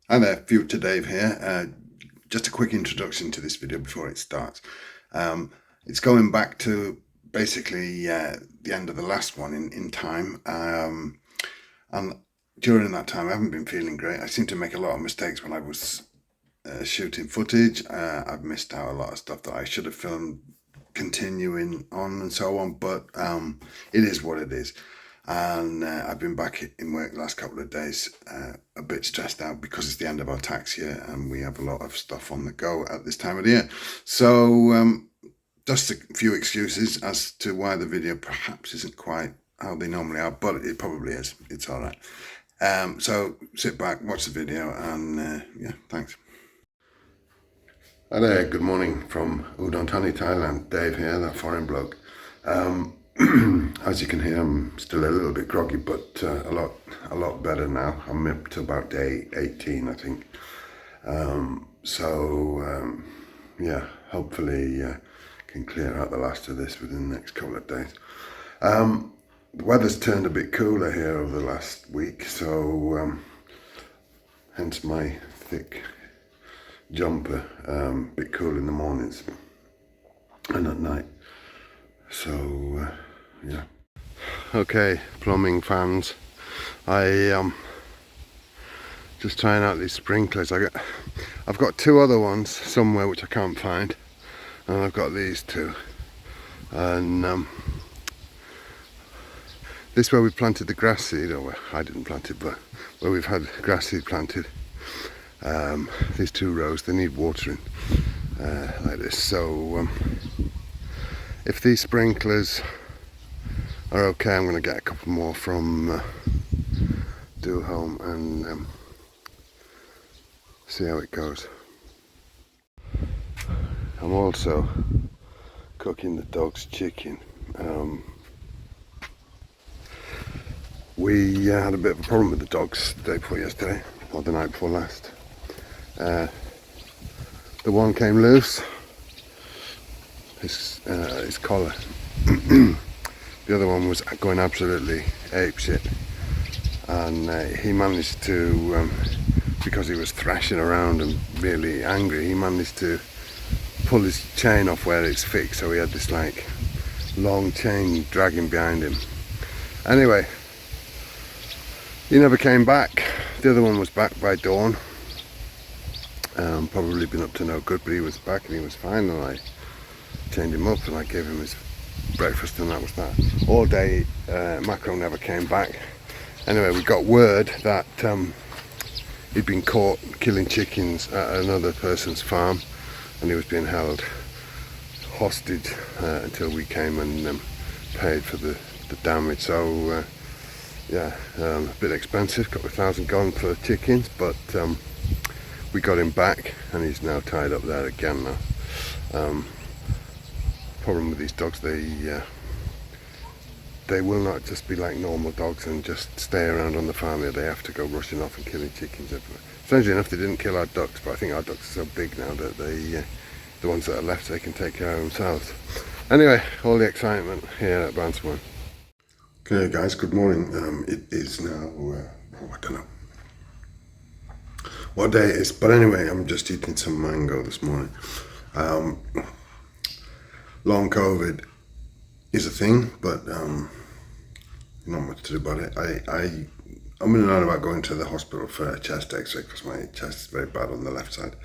Hi there, Future Dave here. Just a quick introduction to this video before it starts. It's going back to basically the end of the last one in time. And during that time, I haven't been feeling great. I seem to make a lot of mistakes when I was shooting footage. I've missed out a lot of stuff that I should have filmed continuing on and so on, but it is what it is. And I've been back in work the last couple of days, a bit stressed out because it's the end of our tax year and we have a lot of stuff on the go at this time of the year. So just a few excuses as to why the video perhaps isn't quite how they normally are, but it probably is. It's all right. So sit back, watch the video, and yeah, thanks. Hi there, good morning from Udon Thani, Thailand. Dave here, that foreign bloke. As you can hear, I'm still a little bit groggy, but a lot better now. I'm up to about day 18, I think. Yeah, hopefully can clear out the last of this within the next couple of days. The weather's turned a bit cooler here over the last week, so hence my thick jumper, bit cool in the mornings and at night. So yeah. Okay, plumbing fans. I just trying out these sprinklers. I've got two other ones somewhere which I can't find, and I've got these two. And this where we planted the grass seed, or where I didn't plant it, but where we've had grass seed planted. These two rows, they need watering like this. So if these sprinklers are okay, I'm going to get a couple more from Do Home and see how it goes. I'm also cooking the dog's chicken. We had a bit of a problem with the dogs the day before yesterday, or the night before last. The one came loose, his collar. The other one was going absolutely apeshit, and he managed to, because he was thrashing around and really angry, he managed to pull his chain off where it's fixed, so he had this like long chain dragging behind him. Anyway, he never came back. The other one was back by dawn. Probably been up to no good, but he was back and he was fine, and I chained him up and I gave him his breakfast, and that was that. All day Macro never came back. Anyway, we got word that he'd been caught killing chickens at another person's farm, and he was being held hostage until we came and paid for the damage. So yeah, a bit expensive, got 1,000 gone for chickens, but we got him back and he's now tied up there again now. Problem with these dogs, they will not just be like normal dogs and just stay around on the farm here. They have to go rushing off and killing chickens everywhere. Strangely enough, they didn't kill our ducks, but I think our ducks are so big now that the ones that are left, they can take care of themselves. Anyway, all the excitement here at Bransford. Okay guys, good morning. It is now, I don't know what day it is, but anyway, I'm just eating some mango this morning. Long COVID is a thing, but not much to do about it. I'm in and out about going to the hospital for a chest x-ray because my chest is very bad on the left side.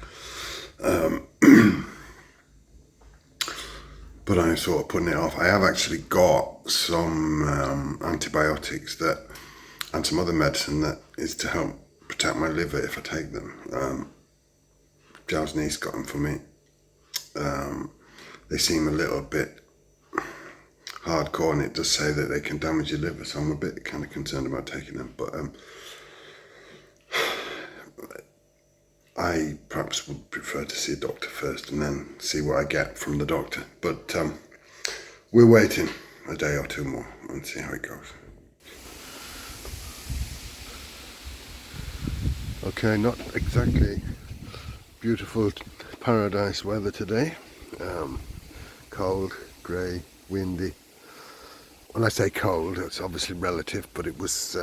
But I'm sort of putting it off. I have actually got some antibiotics and some other medicine that is to help protect my liver if I take them. Jaew's niece got them for me. They seem a little bit hardcore, and it does say that they can damage your liver, so I'm a bit kind of concerned about taking them, but I perhaps would prefer to see a doctor first and then see what I get from the doctor, but we're waiting a day or two more and see how it goes. Okay, not exactly beautiful paradise weather today. Cold, grey, windy. When I say cold, it's obviously relative, but it was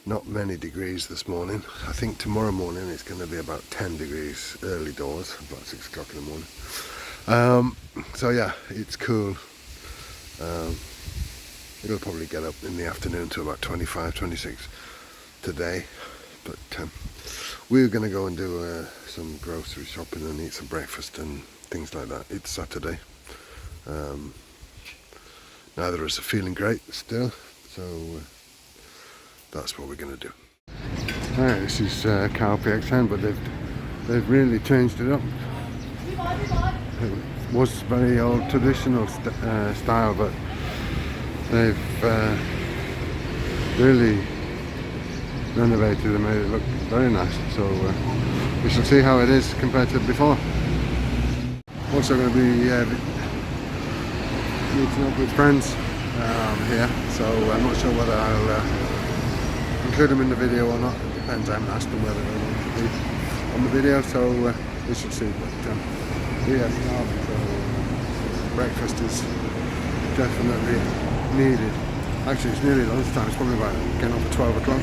not many degrees this morning. I think tomorrow morning it's going to be about 10 degrees early doors, about 6 o'clock in the morning. So yeah, it's cool. It'll probably get up in the afternoon to about 25, 26 today. But we're going to go and do some grocery shopping and eat some breakfast and things like that. It's Saturday. Neither of us are feeling great still, so that's what we're going to do. Right, this is Cow PX10, but they've really changed it up. It was very old traditional style, but they've really renovated and made it look very nice. So we shall see how it is compared to before. Also going to be meeting up with friends here, so I'm not sure whether I'll include them in the video or not. It depends. I haven't asked them whether they want to be on the video, so we should see. But yeah, so breakfast is definitely needed. Actually, it's nearly lunchtime. It's probably about getting up at 12 o'clock.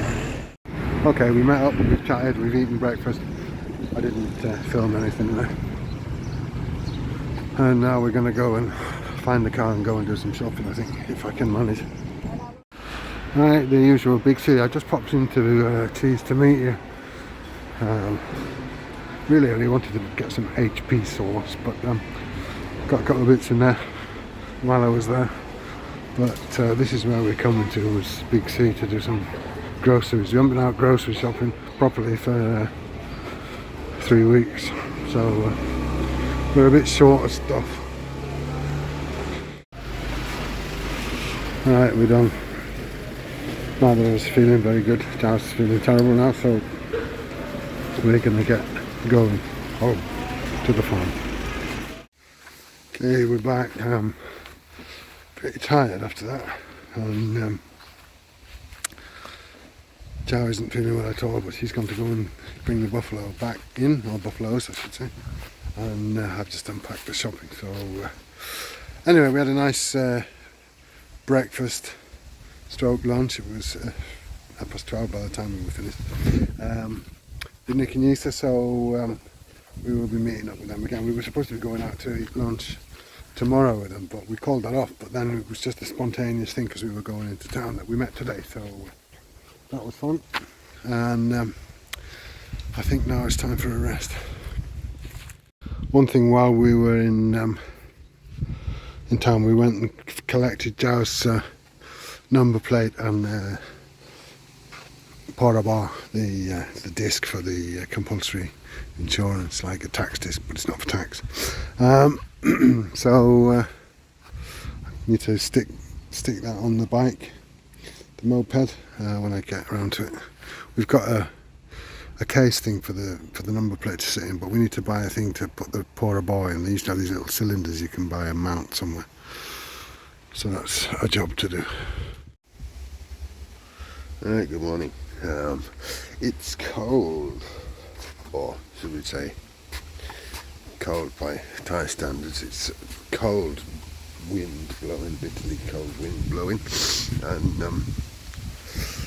Okay, we met up, we've chatted, we've eaten breakfast. I didn't film anything there. And now we're going to go and find the car and go and do some shopping, I think, if I can manage. Right, the usual Big C. I just popped into Cheese to meet you. Really only wanted to get some HP sauce, but got a couple of bits in there while I was there. But this is where we're coming to, was Big C, to do some groceries. We haven't been out grocery shopping properly for 3 weeks, so we're a bit short of stuff. Right, we're done. Neither of us feeling very good. Jaew's feeling terrible now, so we're going to get going home to the farm. Okay, we're back. Pretty tired after that, and Jaew isn't feeling well at all, but he's going to go and bring the buffalo back in, or buffaloes I should say, and I've just unpacked the shopping. So anyway, we had a nice breakfast stroke lunch. It was 12:30 by the time we were finished. Did Nick and Yisa, so we will be meeting up with them again. We were supposed to be going out to eat lunch tomorrow with them, but we called that off. But then it was just a spontaneous thing because we were going into town that we met today, so that was fun. And I think now it's time for a rest. One thing, while we were in town, we went and collected Jaew's number plate and Portable, the disc for the compulsory insurance, like a tax disc, but it's not for tax. So I need to stick that on the bike, the moped, when I get around to it. We've got a case thing for the number plate to sit in, but we need to buy a thing to put the Portable in. They used to have these little cylinders you can buy a mount somewhere, so that's a job to do. Alright, good morning. It's cold, or should we say cold by Thai standards. It's cold wind blowing, bitterly cold wind blowing, and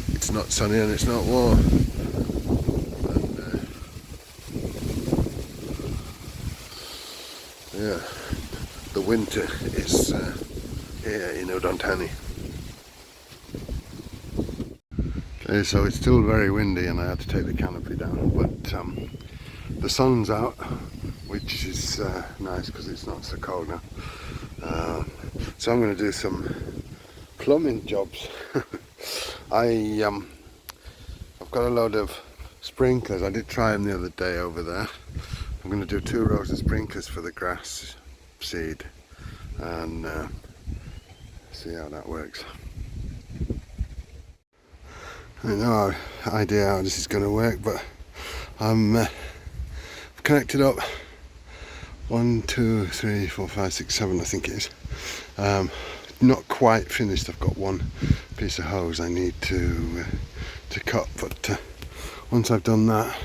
it's not sunny and it's not warm. And yeah, the winter is here in Udontani. Okay, so it's still very windy and I had to take the canopy down, but the sun's out, which is nice because it's not so cold now. So I'm going to do some plumbing jobs. I've got a load of sprinklers. I did try them the other day over there. I'm going to do 2 rows of sprinklers for the grass seed and see how that works. I have no idea how this is going to work, but I'm connected up 1, 2, 3, 4, 5, 6, 7 I think it is. Not quite finished. I've got one piece of hose I need to cut, but once I've done that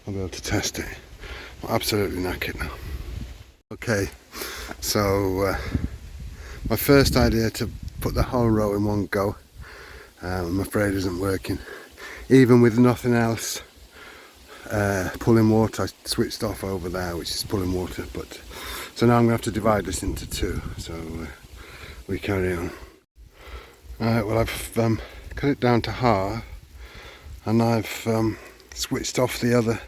I'll be able to test it. I'm absolutely knackered now. Okay, so my first idea to put the whole row in one go, I'm afraid isn't working. even with nothing else pulling water. I switched off over there, which is pulling water, but so now I'm gonna have to divide this into two, so we carry on. Alright, well I've cut it down to half, and I've switched off the other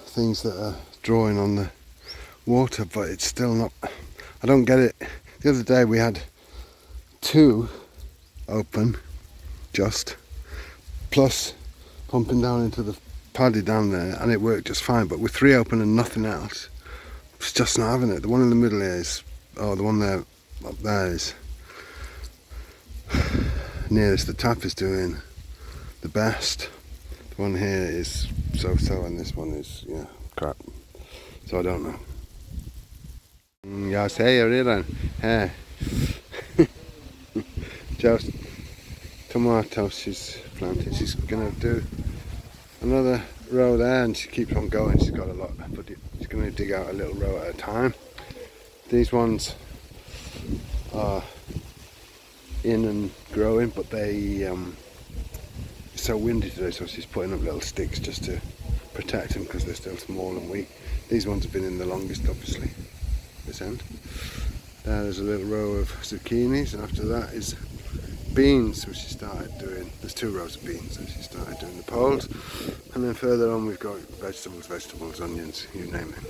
things that are drawing on the water, but it's still not, I don't get it. The other day we had 2 open, just, plus pumping down into the paddy down there, and it worked just fine, but with 3 open and nothing else, it's just not having it. The one in the middle here is, oh, the one there up there is nearest the tap is doing the best. The one here is so-so, and this one is, yeah, crap. So I don't know. Jag säger redan här. Just tomatoes she's planted. She's gonna do another row there, and she keeps on going. She's got a lot, but she's gonna dig out a little row at a time. These ones are in and growing, but they it's so windy today, so she's putting up little sticks just to protect them because they're still small and weak. These ones have been in the longest, obviously, this end. There's a little row of zucchinis, and after that is beans, which she started doing. There's 2 rows of beans, and she started doing the poles. And then further on we've got vegetables, onions, you name it.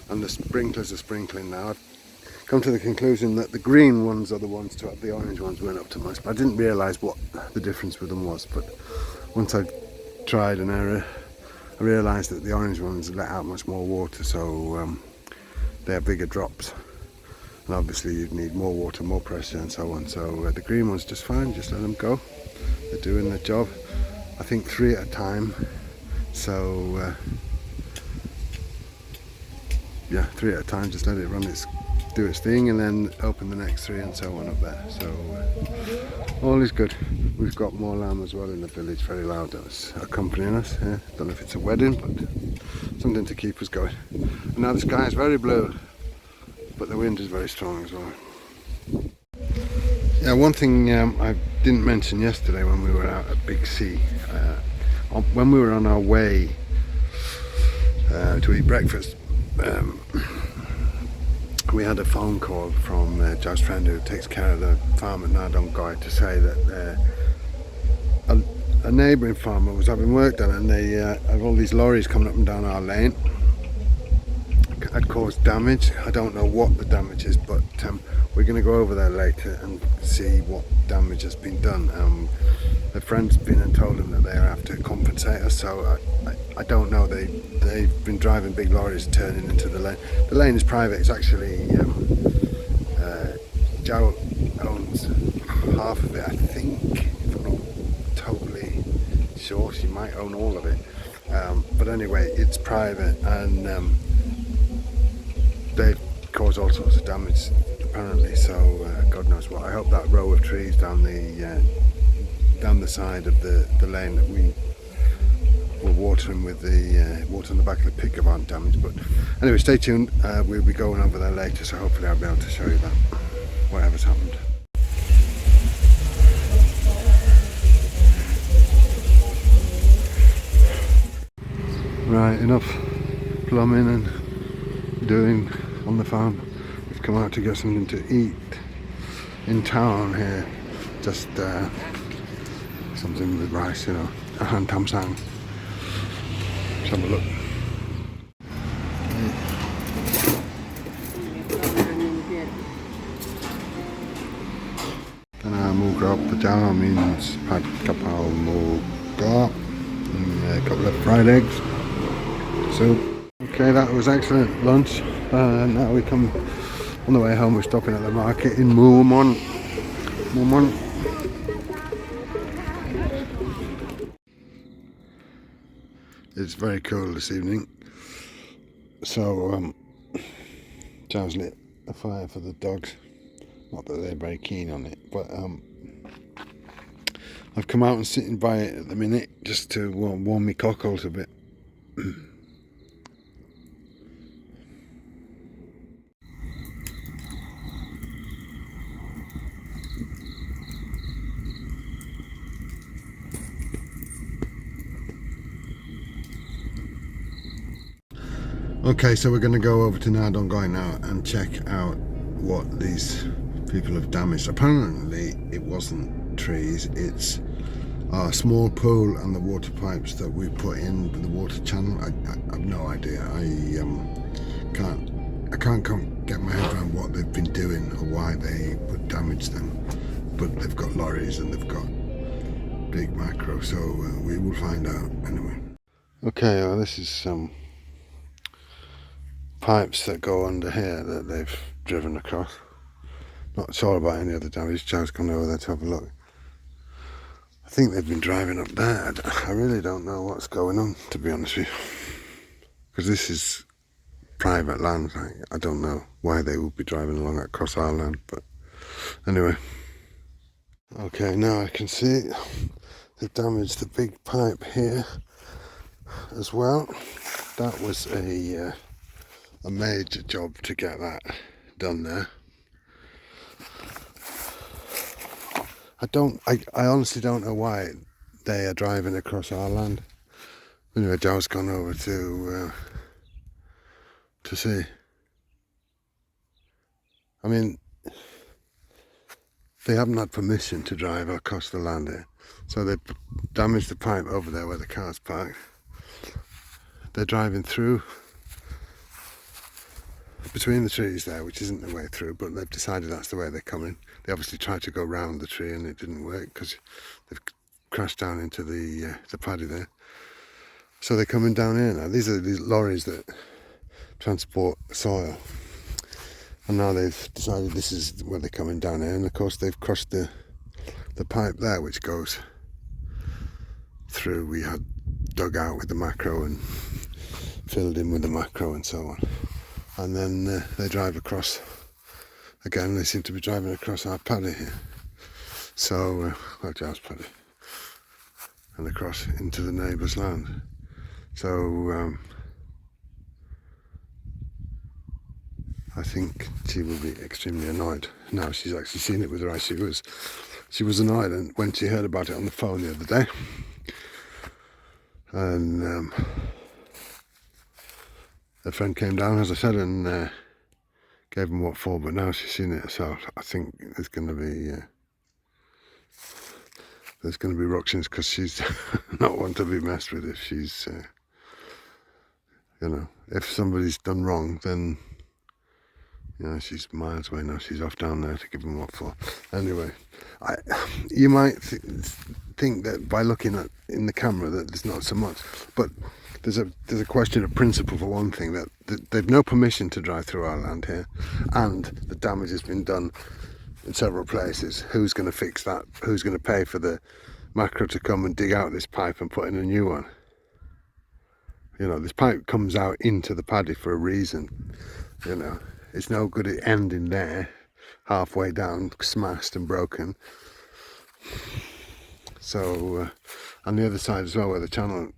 And the sprinklers are sprinkling now. I've come to the conclusion that the green ones are the ones to up, the orange ones weren't up to much, but I didn't realise what the difference with them was. But once I tried and error, I realised that the orange ones let out much more water, so they have bigger drops. And obviously you'd need more water, more pressure and so on. So the green one's just fine, just let them go. They're doing their job. I think 3 at a time. So yeah, 3 at a time, just let it run do its thing, and then open the next 3 and so on up there. So all is good. We've got more lamb as well in the village, very loud, that's accompanying us. Yeah, don't know if it's a wedding, but something to keep us going. And now the sky is very blue, but the wind is very strong as well. Yeah, one thing I didn't mention yesterday when we were out at Big C, when we were on our way to eat breakfast, we had a phone call from Jaew's friend who takes care of the farm at Nardon Guy to say that a neighbouring farmer was having work done, and they have all these lorries coming up and down our lane. Had caused damage. I don't know what the damage is, but we're going to go over there later and see what damage has been done. The friend's been and told them that they have to compensate us, so I don't know. They've been driving big lorries turning into the lane. The lane is private. It's actually Jaew owns half of it, I think, if I'm not totally sure. She might own all of it, but anyway, it's private, and they've caused all sorts of damage apparently, so God knows what. I hope that row of trees down the side of the lane that we were watering with the water on the back of the pickup aren't damaged. But anyway, stay tuned. We'll be going over there later, so hopefully I'll be able to show you that, whatever's happened. Right, enough plumbing and doing on the farm. We've come out to get something to eat in town here. Just something with rice, you know, and tam sang. Let's have a look. Tänään muukkauppa means pad kapao muukka, a couple of fried eggs. So, okay, that was excellent lunch. Now we come on the way home. We're stopping at the market in Muumon. It's very cool this evening, so Jaew's lit a fire for the dogs. Not that they're very keen on it, but I've come out and sitting by it at the minute just to warm my cockles a bit. Okay, so we're going to go over to Nardongoy now and check out what these people have damaged. Apparently it wasn't trees, it's a small pool and the water pipes that we put in the water channel. I have no idea. I can't get my head around what they've been doing or why they would damage them. But they've got lorries and they've got big macro, so we will find out anyway. Okay, well, this is some pipes that go under here that they've driven across. Not sure about any other damage. Jaew's gone over there to have a look. I think they've been driving up there. I really don't know what's going on, to be honest with you, because this is private land. I don't know why they would be driving along across our land, but anyway. Okay, now I can see they've damaged the big pipe here as well. That was a major job to get that done there. I honestly don't know why they are driving across our land. Anyway, Jaew's gone over to see. I mean, they haven't had permission to drive across the land here, so they damaged the pipe over there where the car's parked. They're driving through between the trees there, which isn't the way through, but they've decided that's the way they're coming. They obviously tried to go round the tree and it didn't work because they've crashed down into the paddy there. So they're coming down here now. These are these lorries that transport soil, and now they've decided this is where they're coming down here. And of course they've crossed the pipe there, which goes through. We had dug out with the macro and filled in with the macro and so on. And then they drive across again. They seem to be driving across our paddy here. So, well, Jaew's paddy, and across into the neighbour's land. So I think she will be extremely annoyed. Now she's actually seen it with her eyes. She was annoyed and when she heard about it on the phone the other day. And her friend came down, as I said, and gave him what for, but now she's seen it herself. I think there's going to be ructions because she's not one to be messed with. If she's, if somebody's done wrong, then she's miles away now. She's off down there to give him what for. Anyway, you might think that by looking at in the camera that there's not so much, but there's a question of principle for one thing, that they've no permission to drive through our land here, and the damage has been done in several places. Who's going to fix that? Who's going to pay for the macro to come and dig out this pipe and put in a new one? This pipe comes out into the paddy for a reason. It's no good at ending there, halfway down, smashed and broken. So, on the other side as well, where the channel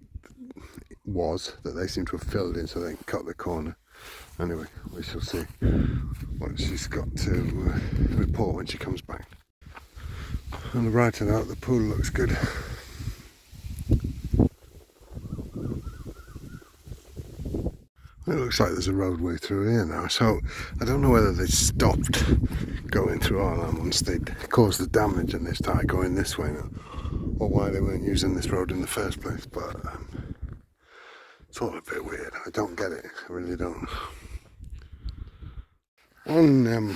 was, that they seem to have filled in so they can cut the corner. Anyway, we shall see what she's got to report when she comes back. On the right of that, the pool looks good. It looks like there's a roadway through here now, so I don't know whether they stopped going through our land once they'd caused the damage and they started going this way now, or why they weren't using this road in the first place, but it's all a bit weird. I don't get it, I really don't. One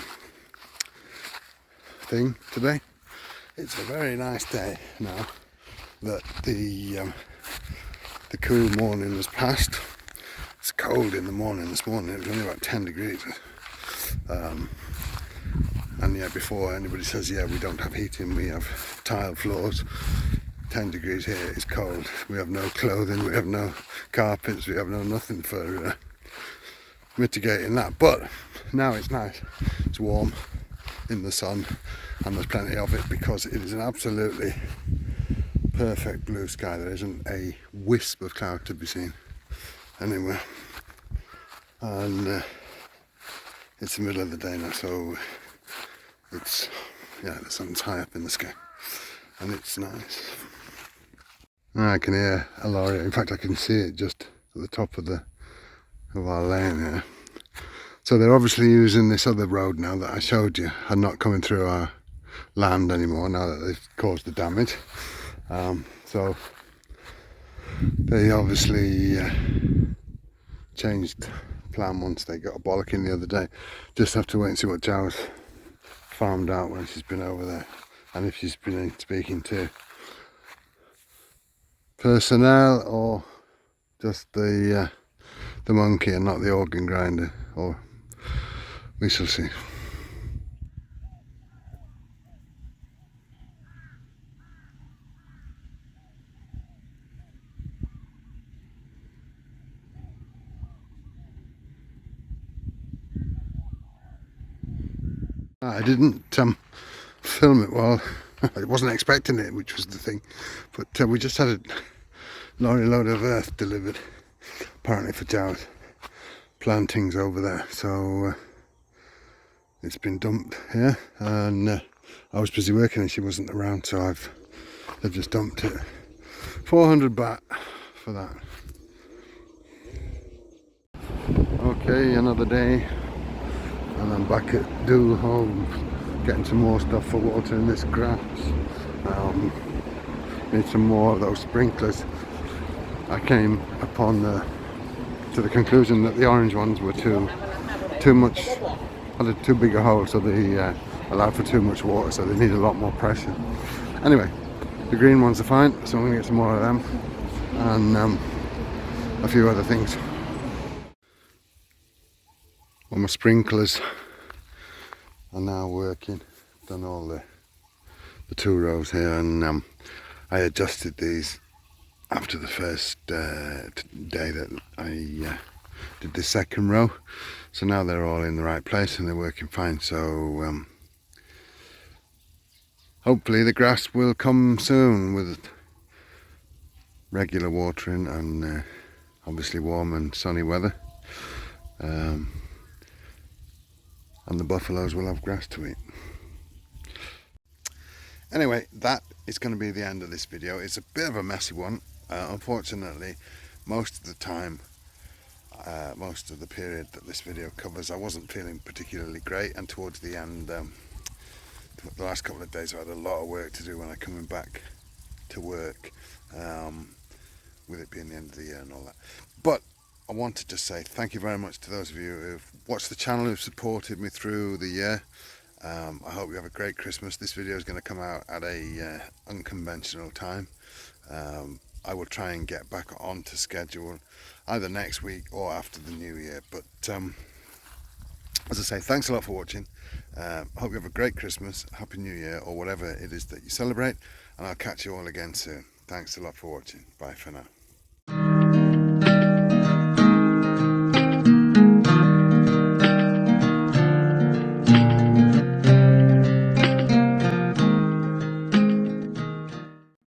thing today, it's a very nice day now that the cool morning has passed. It's cold in the morning this morning. It was only about 10 degrees. And yeah, before anybody says, yeah, we don't have heating, we have tile floors. 10 degrees here is cold. We have no clothing, we have no carpets, we have no nothing for mitigating that. But now it's nice. It's warm in the sun and there's plenty of it because it is an absolutely perfect blue sky. There isn't a wisp of cloud to be seen anywhere, and it's the middle of the day now, so it's the sun's high up in the sky and it's nice. I can hear a lorry. In fact, I can see it just at the top of the of our lane here. So they're obviously using this other road now that I showed you, and not coming through our land anymore now that they've caused the damage. So they obviously changed plan once they got a bollocking the other day. Just have to wait and see what Jaew's farmed out when she's been over there, and if she's been speaking to personnel or just the monkey and not the organ grinder, or we shall see. I didn't film it well. I wasn't expecting it, which was the thing, but we just had a lorry load of earth delivered, apparently for Jaew's plantings over there. So it's been dumped here, and I was busy working and she wasn't around, so they've just dumped it. 400 baht for that. Okay, another day, and I'm back at Jaew home, getting some more stuff for watering this grass. Need some more of those sprinklers. I came upon to the conclusion that the orange ones were too much, had a too big a hole, so they allowed for too much water, so they need a lot more pressure. Anyway, the green ones are fine, so I'm going to get some more of them, and a few other things. Well, my sprinklers are now working. Done all the 2 rows here, and I adjusted these after the first day that I did the second row, so now they're all in the right place and they're working fine. So hopefully the grass will come soon with regular watering and obviously warm and sunny weather, and the buffaloes will have grass to eat. Anyway, that is going to be the end of this video. It's a bit of a messy one. Unfortunately, most of the time, most of the period that this video covers, I wasn't feeling particularly great, and towards the end, the last couple of days I had a lot of work to do when I'm coming back to work, with it being the end of the year and all that. But I want to just say thank you very much to those of you who've watched the channel, who've supported me through the year. I hope you have a great Christmas. This video is going to come out at a unconventional time. I will try and get back onto schedule either next week or after the new year. But as I say, thanks a lot for watching. Hope you have a great Christmas, Happy New Year, or whatever it is that you celebrate, and I'll catch you all again soon. Thanks a lot for watching. Bye for now.